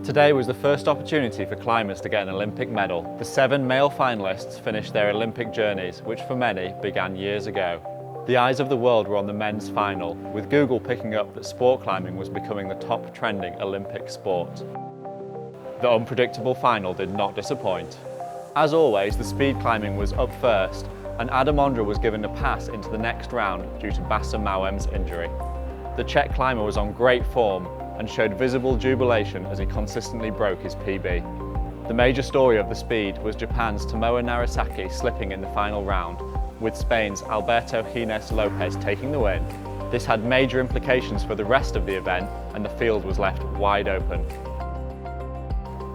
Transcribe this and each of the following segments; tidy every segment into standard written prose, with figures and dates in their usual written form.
Today was the first opportunity for climbers to get an Olympic medal. The 7 male finalists finished their Olympic journeys, which for many began years ago. The eyes of the world were on the men's final, with Google picking up that sport climbing was becoming the top trending Olympic sport. The unpredictable final did not disappoint. As always, the speed climbing was up first, and Adam Ondra was given a pass into the next round due to Bassa Mauem's injury. The Czech climber was on great form and showed visible jubilation as he consistently broke his PB. The major story of the speed was Japan's Tomoe Narasaki slipping in the final round, with Spain's Alberto Gines Lopez taking the win. This had major implications for the rest of the event, and the field was left wide open.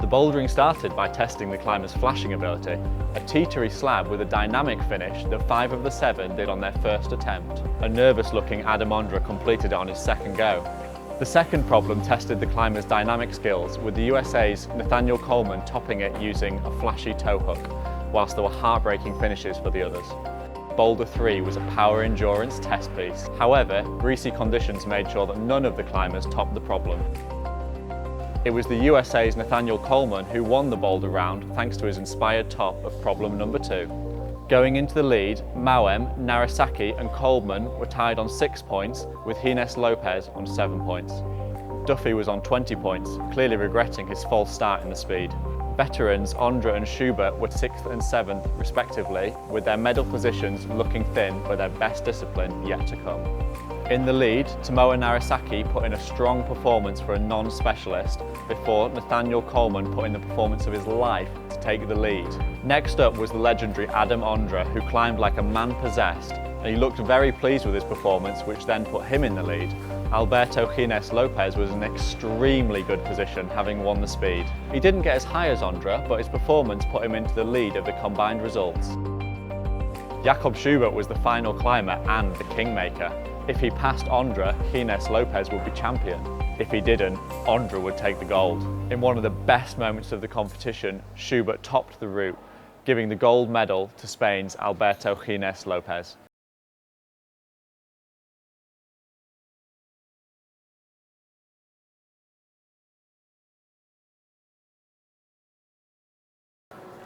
The bouldering started by testing the climbers' flashing ability, a teetery slab with a dynamic finish that 5 of the 7 did on their first attempt. A nervous-looking Adam Ondra completed it on his second go. The second problem tested the climbers' dynamic skills, with the USA's Nathaniel Coleman topping it using a flashy toe hook, whilst there were heartbreaking finishes for the others. Boulder 3 was a power endurance test piece. However, greasy conditions made sure that none of the climbers topped the problem. It was the USA's Nathaniel Coleman who won the boulder round thanks to his inspired top of problem number 2. Going into the lead, Mauem, Narasaki and Coleman were tied on 6 points, with Gines Lopez on 7 points. Duffy was on 20 points, clearly regretting his false start in the speed. Veterans Ondra and Schubert were 6th and 7th respectively, with their medal positions looking thin for their best discipline yet to come. In the lead, Tomoe Narasaki put in a strong performance for a non-specialist before Nathaniel Coleman put in the performance of his life to take the lead. Next up was the legendary Adam Ondra, who climbed like a man possessed, and he looked very pleased with his performance, which then put him in the lead. Alberto Gines Lopez was in an extremely good position, having won the speed. He didn't get as high as Ondra, but his performance put him into the lead of the combined results. Jakob Schubert was the final climber and the kingmaker. If he passed Ondra, Gines Lopez would be champion. If he didn't, Ondra would take the gold. In one of the best moments of the competition, Schubert topped the route, giving the gold medal to Spain's Alberto Gines Lopez.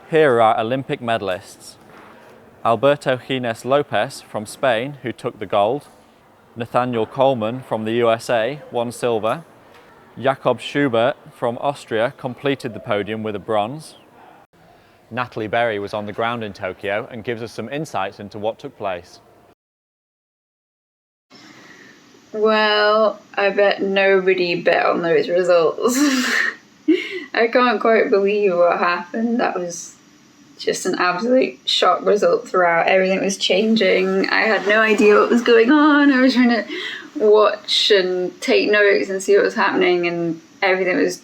Here are our Olympic medalists. Alberto Gines Lopez from Spain, who took the gold. Nathaniel Coleman from the USA won silver. Jakob Schubert from Austria completed the podium with a bronze. Natalie Berry was on the ground in Tokyo and gives us some insights into what took place. Well, I bet nobody bet on those results. I can't quite believe what happened. That was just an absolute shock result throughout. Everything was changing. I had no idea what was going on. I was trying to watch and take notes and see what was happening, and everything was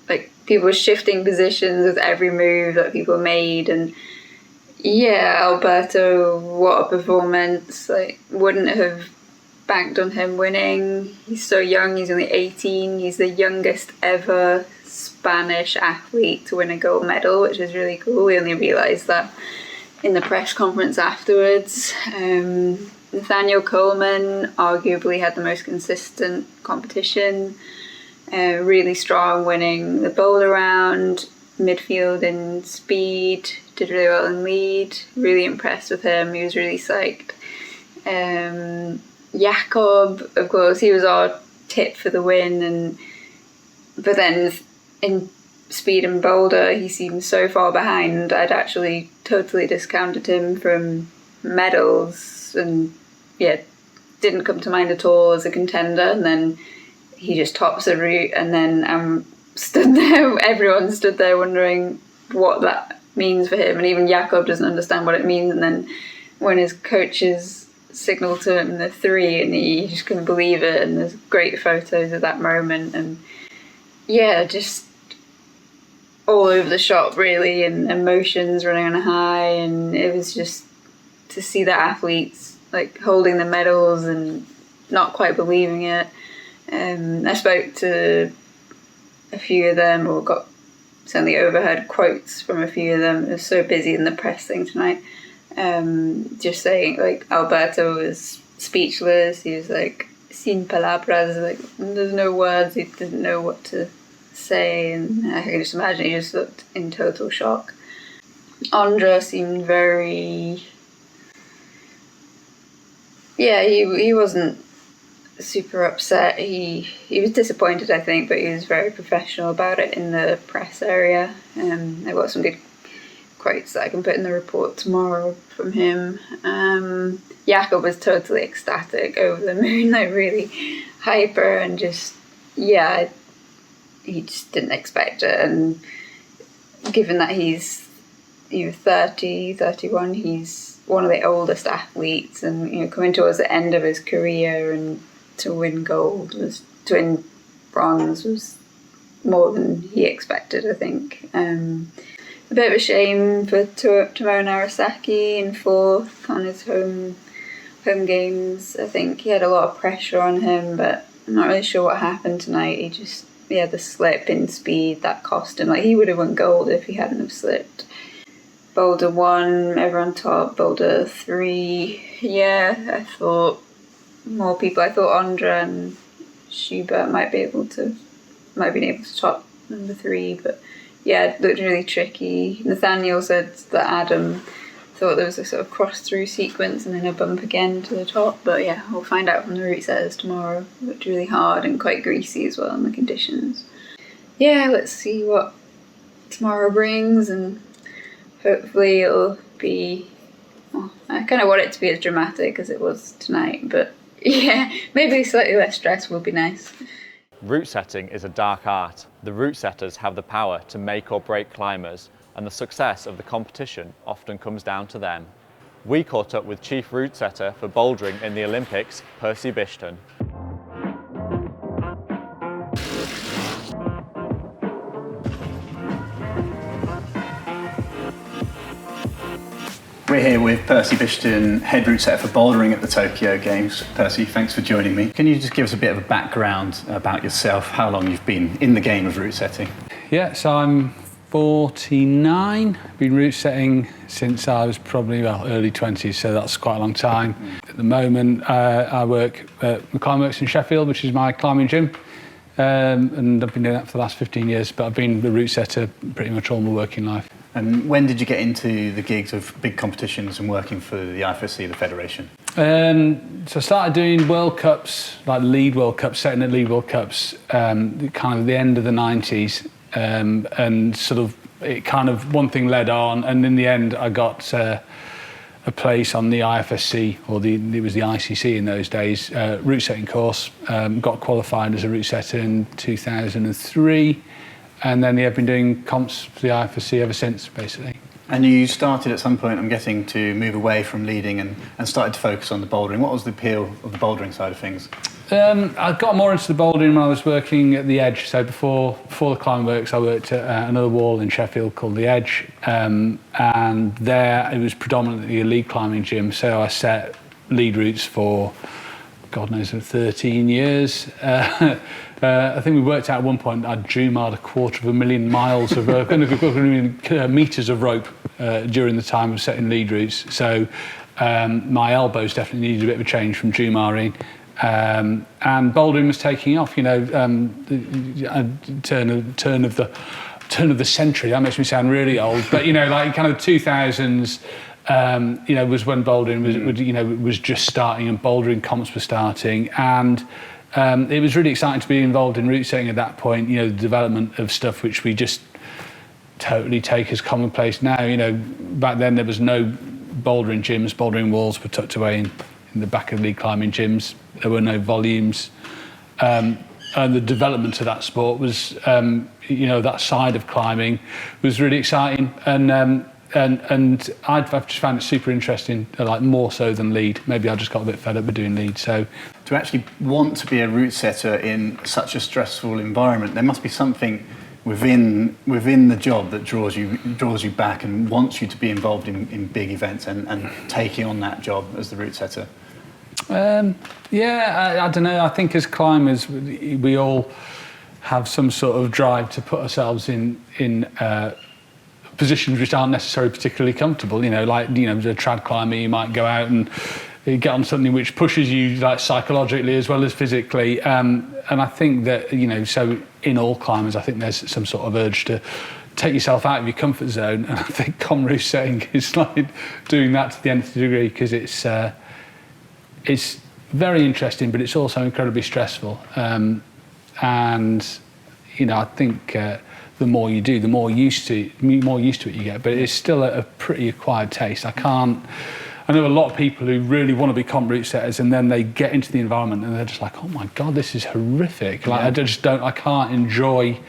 like people were shifting positions with every move that people made. And yeah, Alberto, what a performance. Like, wouldn't have banked on him winning. He's so young, he's only 18. He's the youngest ever Spanish athlete to win a gold medal, which is really cool. We only realised that in the press conference afterwards. Nathaniel Coleman arguably had the most consistent competition, really strong, winning the boulder round, midfield in speed, did really well in lead. Really impressed with him, he was really psyched. Jakob, of course, he was our tip for the win, but then in speed and boulder he seemed so far behind. I'd actually totally discounted him from medals, and yeah, didn't come to mind at all as a contender, and then he just tops the route, and then stood there, everyone stood there wondering what that means for him, and even Jakob doesn't understand what it means. And then when his coaches signalled to him the 3, and he just couldn't believe it, and there's great photos of that moment, and yeah, just all over the shop really, and emotions running on a high. And it was just to see the athletes like holding the medals and not quite believing it. I spoke to a few of them, or got certainly overheard quotes from a few of them. It was so busy in the press thing tonight, just saying like Alberto was speechless. He was like sin palabras, like there's no words. He didn't know what to say, and I can just imagine he just looked in total shock. Andra seemed very... Yeah, he wasn't super upset. He was disappointed, I think, but he was very professional about it in the press area. I got some good quotes that I can put in the report tomorrow from him. Jakob was totally ecstatic, over the moon, like really hyper, and just, yeah, he just didn't expect it. And given that he's 30, 31, he's one of the oldest athletes, and coming towards the end of his career, and to win bronze was more than he expected, I think. A bit of a shame for Tomoe Narasaki in fourth on his home games. I think he had a lot of pressure on him, but I'm not really sure what happened tonight. He just, the slip in speed that cost him. Like, he would have won gold if he hadn't have slipped. Boulder 1, everyone top. Boulder 3, I thought more people. I thought Andra and Schubert might be able to top number 3, but it looked really tricky. Nathaniel said that Adam thought there was a sort of cross-through sequence and then a bump again to the top, but we'll find out from the route setters tomorrow. It looked really hard and quite greasy as well in the conditions. Let's see what tomorrow brings, and hopefully it'll be... Well, I kind of want it to be as dramatic as it was tonight, but maybe slightly less stress would be nice. Route setting is a dark art. The route setters have the power to make or break climbers, and the success of the competition often comes down to them. We caught up with Chief Route Setter for Bouldering in the Olympics, Percy Bishton. We're here with Percy Bishton, head route setter for bouldering at the Tokyo Games. Percy, thanks for joining me. Can you just give us a bit of a background about yourself, how long you've been in the game of route setting? So I'm 49. I've been route setting since I was probably early 20s, so that's quite a long time. At the moment, I work at the Climbworks in Sheffield, which is my climbing gym, and I've been doing that for the last 15 years, but I've been the route setter pretty much all my working life. And when did you get into the gigs of big competitions and working for the IFSC, the federation? So I started doing World Cups, like lead World Cups, setting at lead World Cups, kind of the end of the 90s, and sort of it kind of one thing led on, and in the end I got a place on the IFSC, or it was the ICC in those days, route setting course. Got qualified as a route setter in 2003. And then I've been doing comps for the IFSC ever since, basically. And you started at some point, I'm guessing, to move away from leading and started to focus on the bouldering. What was the appeal of the bouldering side of things? I got more into the bouldering when I was working at the Edge. So before the Climbworks, I worked at another wall in Sheffield called the Edge. And there it was predominantly a lead climbing gym. So I set lead routes for, God knows, 13 years. I think we worked out at one point I'd Jumar'd 250,000 miles of meters of rope during the time of setting lead routes. So my elbows definitely needed a bit of a change from Jumar'ing. And bouldering was taking off. Turn of the century. That makes me sound really old, but like kind of 2000s. Was when bouldering was just starting and bouldering comps were starting, and it was really exciting to be involved in route setting at that point. The development of stuff which we just totally take as commonplace now. Back then there was no bouldering gyms. Bouldering walls were tucked away in the back of lead climbing gyms. There were no volumes, and the development of that sport was, that side of climbing was really exciting. And I've just found it super interesting, like more so than lead. Maybe I just got a bit fed up with doing lead. So to actually want to be a route setter in such a stressful environment, there must be something within the job that draws you back and wants you to be involved in big events and taking on that job as the route setter. I don't know. I think as climbers, we all have some sort of drive to put ourselves in positions which aren't necessarily particularly comfortable. As a trad climber, you might go out and you get on something which pushes you like psychologically as well as physically. And I think that, you know, so in all climbers, I think there's some sort of urge to take yourself out of your comfort zone. And I think comroute-setting is like doing that to the nth degree, because it's very interesting, but it's also incredibly stressful. And, you know, I think the more you do, the more used to it you get. But it's still a pretty acquired taste. I know a lot of people who really want to be comp route setters, and then they get into the environment and they're just like, oh my God, this is horrific. Like, I can't enjoy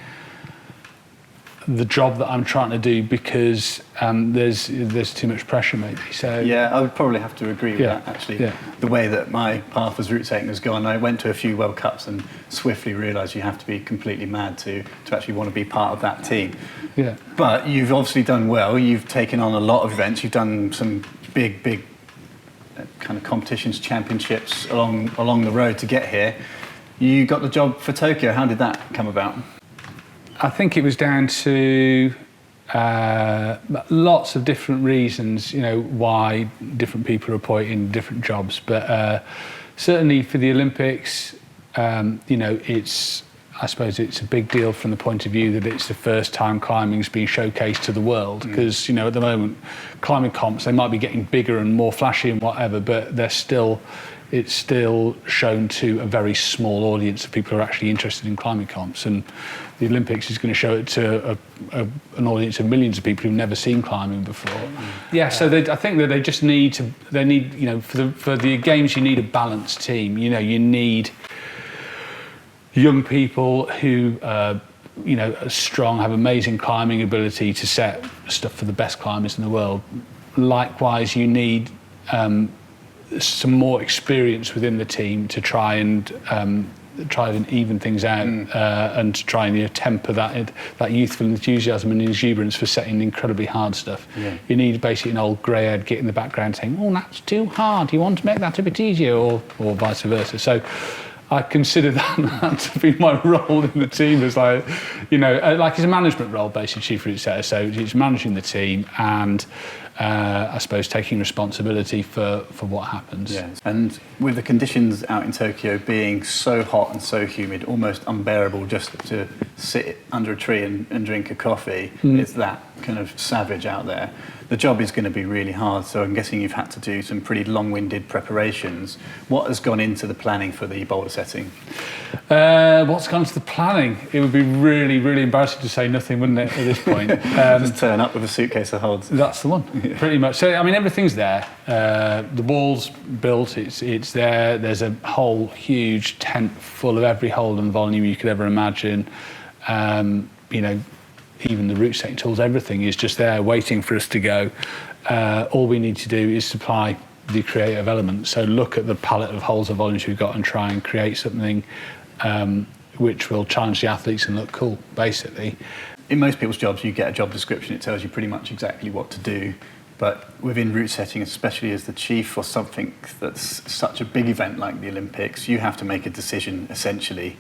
the job that I'm trying to do because there's too much pressure, maybe. So yeah, I would probably have to agree with that, actually. Yeah. The way that my path as route setting has gone, I went to a few World Cups and swiftly realised you have to be completely mad to actually want to be part of that team. Yeah. But you've obviously done well. You've taken on a lot of events. You've done some big kind of competitions, championships along the road to get here. You got the job for Tokyo. How did that come about? I think it was down to lots of different reasons, you know, why different people are appointed different jobs. But certainly for the Olympics, you know, I suppose it's a big deal from the point of view that it's the first time climbing's being showcased to the world. Because, you know, at the moment, climbing comps, they might be getting bigger and more flashy and whatever, but it's still shown to a very small audience of people who are actually interested in climbing comps. And the Olympics is going to show it to an audience of millions of people who've never seen climbing before. Yeah, so I think that they just need, you know, for the games, you need a balanced team. You know, you need young people who, you know, are strong, have amazing climbing ability to set stuff for the best climbers in the world. Likewise, you need some more experience within the team to try and even things out and to try and, you know, temper that youthful enthusiasm and exuberance for setting incredibly hard stuff. Yeah. You need basically an old grey-haired git in the background saying, oh, that's too hard, you want to make that a bit easier, or vice versa. So I consider that to be my role in the team, as like, you know, like it's a management role, basically, chief route setter. So it's managing the team and I suppose taking responsibility for what happens. Yeah. And with the conditions out in Tokyo being so hot and so humid, almost unbearable just to sit under a tree and drink a coffee, it's that kind of savage out there. The job is going to be really hard, so I'm guessing you've had to do some pretty long-winded preparations. What has gone into the planning for the boulder setting? What's gone into the planning? It would be really, really embarrassing to say nothing, wouldn't it, at this point? Just turn up with a suitcase of holds. That's the one, pretty much. So, I mean, everything's there. The wall's built, it's there. There's a whole huge tent full of every hold and volume you could ever imagine. You know, even the route setting tools, everything is just there waiting for us to go. All we need to do is supply the creative element. So look at the palette of holes and volumes we've got and try and create something which will challenge the athletes and look cool, basically. In most people's jobs, you get a job description, it tells you pretty much exactly what to do. But within route setting, especially as the chief for something that's such a big event like the Olympics, you have to make a decision, essentially.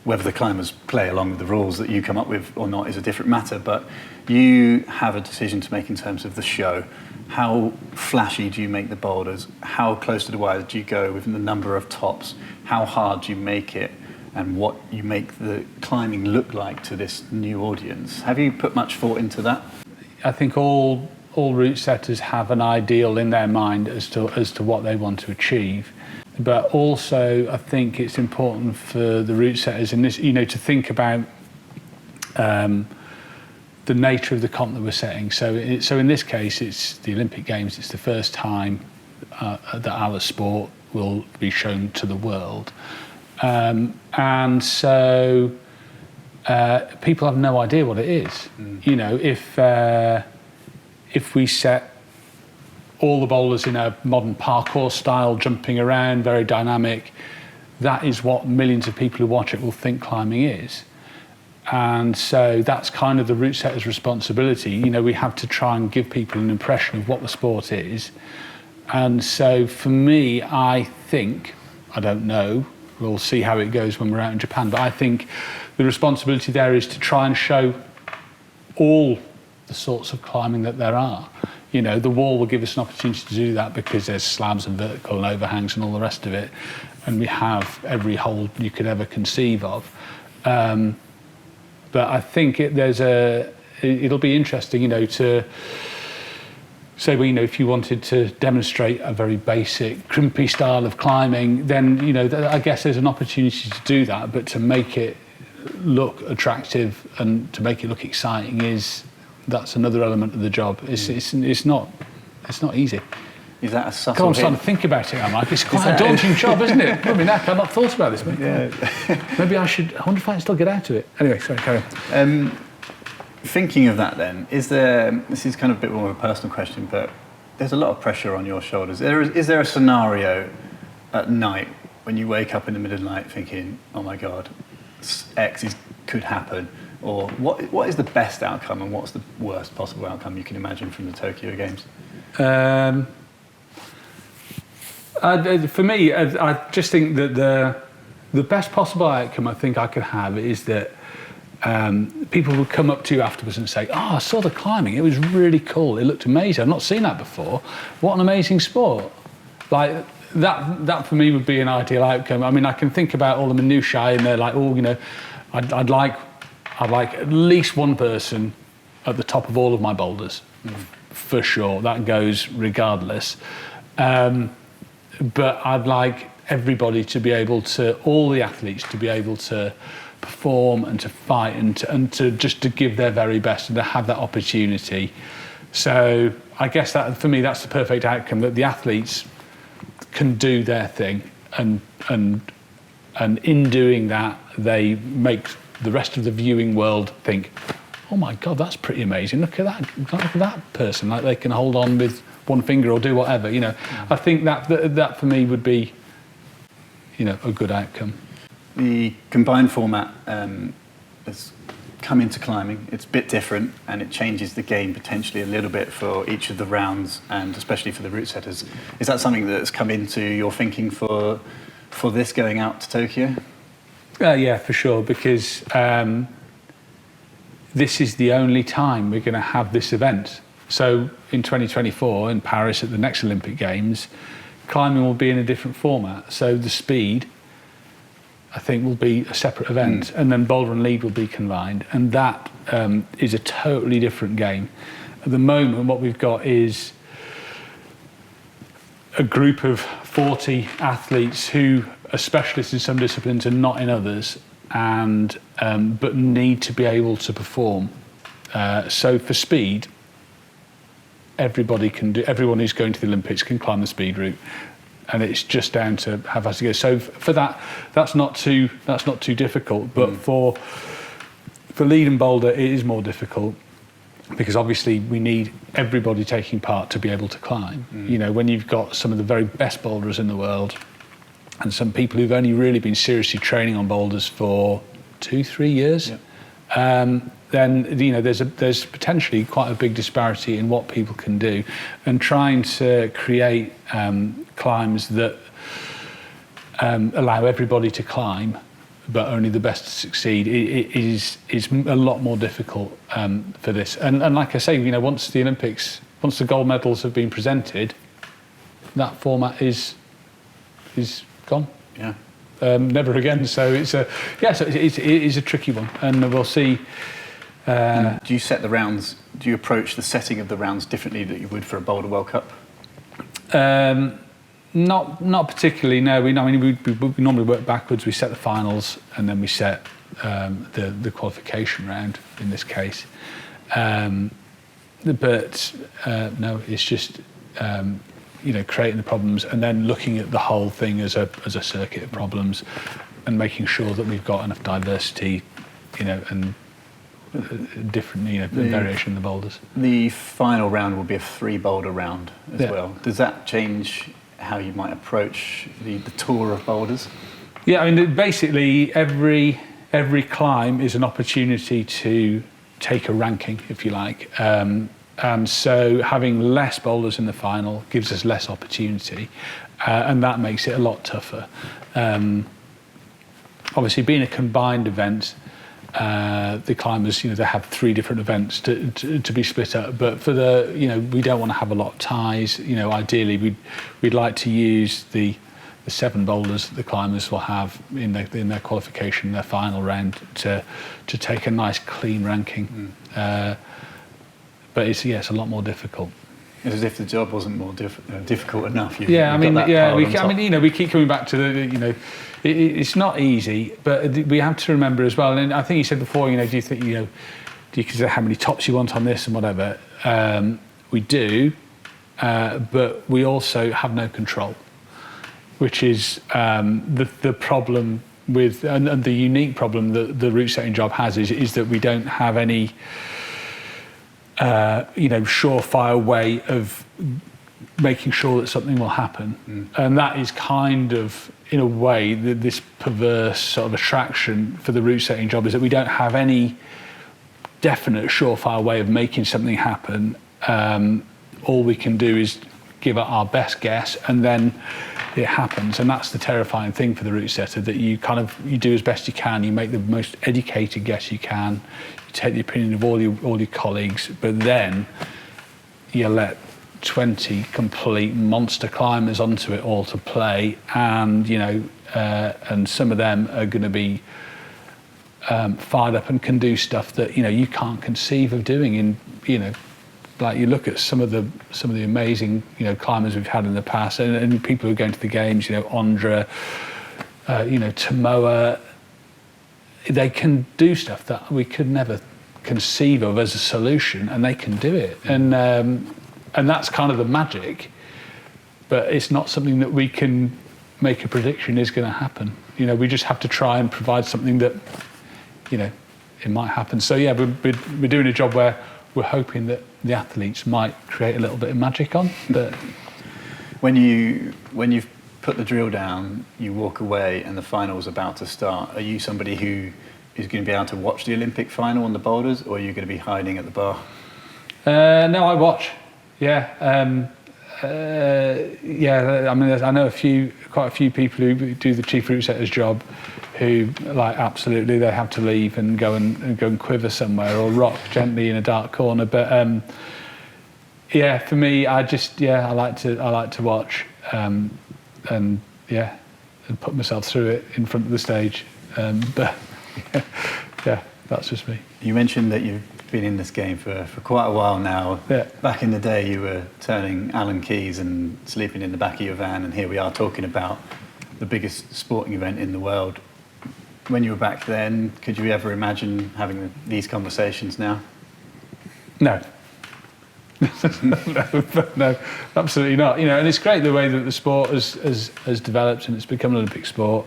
Whether the climbers play along with the rules that you come up with or not is a different matter, but you have a decision to make in terms of the show. How flashy do you make the boulders? How close to the wire do you go with the number of tops? How hard do you make it? And what you make the climbing look like to this new audience? Have you put much thought into that? I think all route setters have an ideal in their mind as to what they want to achieve. But also, I think it's important for the route setters in this, you know, to think about the nature of the comp that we're setting. So in this case, it's the Olympic Games. It's the first time that our sport will be shown to the world, and so people have no idea what it is. You know, if we set all the boulders in a modern parkour style, jumping around, very dynamic, that is what millions of people who watch it will think climbing is. And so that's kind of the route setter's responsibility. You know, we have to try and give people an impression of what the sport is. And so for me, I think, I don't know, we'll see how it goes when we're out in Japan, but I think the responsibility there is to try and show all the sorts of climbing that there are. You know, the wall will give us an opportunity to do that because there's slabs and vertical and overhangs and all the rest of it, and we have every hold you could ever conceive of. But I think it'll be interesting, you know, to say, well, you know, if you wanted to demonstrate a very basic crimpy style of climbing, then, you know, I guess there's an opportunity to do that, but to make it look attractive and to make it look exciting that's another element of the job. It's not easy. Is that a subtle God, I'm starting to think about it, I'm like, it's quite a daunting job, isn't it? I mean, I've not thought about this, mate. Yeah. Maybe I wonder if I can still get out of it. Anyway, sorry, carry on. Thinking of that then, this is kind of a bit more of a personal question, but there's a lot of pressure on your shoulders. Is there a scenario at night when you wake up in the middle of the night thinking, oh my God, X could happen? Or what is the best outcome and what's the worst possible outcome you can imagine from the Tokyo Games? For me, I just think that the best possible outcome I think I could have is that people would come up to you afterwards and say, I saw the climbing, it was really cool, it looked amazing, I've not seen that before, what an amazing sport. Like, that for me would be an ideal outcome. I mean, I can think about all the minutiae and they're like, oh, you know, I'd like at least one person at the top of all of my boulders, for sure, that goes regardless. But I'd like everybody to be able to, all the athletes to be able to perform and to fight and to just to give their very best and to have that opportunity. So I guess that for me that's the perfect outcome, that the athletes can do their thing and in doing that they make the rest of the viewing world think, oh my God, that's pretty amazing, look at that person, like they can hold on with one finger or do whatever, you know. I think that for me would be, you know, a good outcome. The combined format has come into climbing. It's a bit different and it changes the game potentially a little bit for each of the rounds and especially for the route setters. Is that something that's come into your thinking for this going out to Tokyo? Yeah, for sure, because this is the only time we're going to have this event. So in 2024 in Paris at the next Olympic Games, climbing will be in a different format. So the speed, I think, will be a separate event, and then boulder and lead will be combined, and that is a totally different game. At the moment, what we've got is a group of 40 athletes who are specialists in some disciplines and not in others, and but need to be able to perform. So for speed, everybody can do. Everyone who's going to the Olympics can climb the speed route. And it's just down to how fast it goes. So for that's not too difficult. But for lead and boulder, it is more difficult because obviously we need everybody taking part to be able to climb. You know, when you've got some of the very best boulderers in the world, and some people who've only really been seriously training on boulders for 2-3 years, then you know there's potentially quite a big disparity in what people can do, and trying to create climbs that allow everybody to climb, but only the best to succeed is a lot more difficult for this. And like I say, you know, once the gold medals have been presented, that format is gone. Yeah. Never again. So it is a tricky one, and we'll see. Do you set the rounds? Do you approach the setting of the rounds differently that you would for a Boulder World Cup? Not particularly. No. We normally work backwards. We set the finals, and then we set the qualification round in this case. But no, it's just you know, creating the problems and then looking at the whole thing as a circuit of problems, and making sure that we've got enough diversity, you know, and different, you know, variation in the boulders. The final round will be a 3 boulder round as well. Does that change how you might approach the tour of boulders? Yeah, I mean, basically every climb is an opportunity to take a ranking, if you like. And so having less boulders in the final gives us less opportunity, and that makes it a lot tougher. Obviously, being a combined event, the climbers, they have 3 different events to be split up. But for the, we don't want to have a lot of ties. Ideally, we'd like to use the 7 boulders that the climbers will have in their qualification, their final round, to take a nice clean ranking. But it's a lot more difficult. It's as if the job wasn't more difficult enough. We keep coming back to the, it's not easy, but we have to remember as well. And I think you said before, do you think, do you consider how many tops you want on this and whatever? We do, but we also have no control, which is the problem with, and the unique problem that the route setting job has is that we don't have any surefire way of making sure that something will happen. And that is kind of, in a way, this perverse sort of attraction for the route setting job, is that we don't have any definite surefire way of making something happen. All we can do is give it our best guess, and then it happens. And that's the terrifying thing for the route setter, that you do as best you can, you make the most educated guess you can, you take the opinion of all your colleagues, but then you let 20 complete monster climbers onto it all to play, and and some of them are going to be fired up and can do stuff that you can't conceive of doing in like you look at some of the amazing climbers we've had in the past, and people who are going to the games, Ondra, Tamoa, they can do stuff that we could never conceive of as a solution, and they can do it, and that's kind of the magic. But it's not something that we can make a prediction is going to happen. We just have to try and provide something that it might happen. So yeah, we're doing a job where we're hoping that the athletes might create a little bit of magic on. But when you've put the drill down, you walk away and the final's about to start, are you somebody who is going to be able to watch the Olympic final on the boulders, or are you going to be hiding at the bar? No, I watch. Yeah. I mean, I know quite a few people who do the chief route setter's job, who absolutely they have to leave and go and quiver somewhere or rock gently in a dark corner. But for me, I like to watch and put myself through it in front of the stage. But that's just me. You mentioned that you've been in this game for quite a while now. Yeah. Back in the day, you were turning Allen keys and sleeping in the back of your van, and here we are talking about the biggest sporting event in the world. When you were back then, could you ever imagine having these conversations now? No. No, absolutely not. And it's great the way that the sport has developed, and it's become an Olympic sport.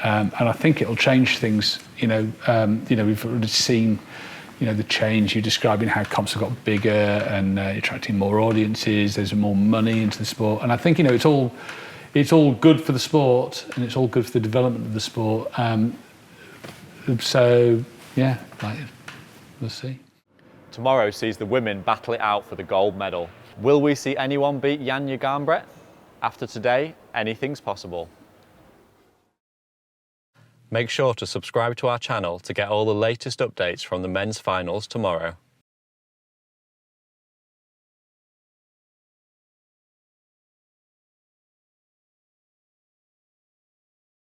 And I think it'll change things. We've already seen the change. You're describing how comps have got bigger and attracting more audiences. There's more money into the sport, and I think it's all good for the sport, and it's all good for the development of the sport. So we'll see. Tomorrow sees the women battle it out for the gold medal. Will we see anyone beat Janja Garnbret? After today, anything's possible. Make sure to subscribe to our channel to get all the latest updates from the men's finals tomorrow.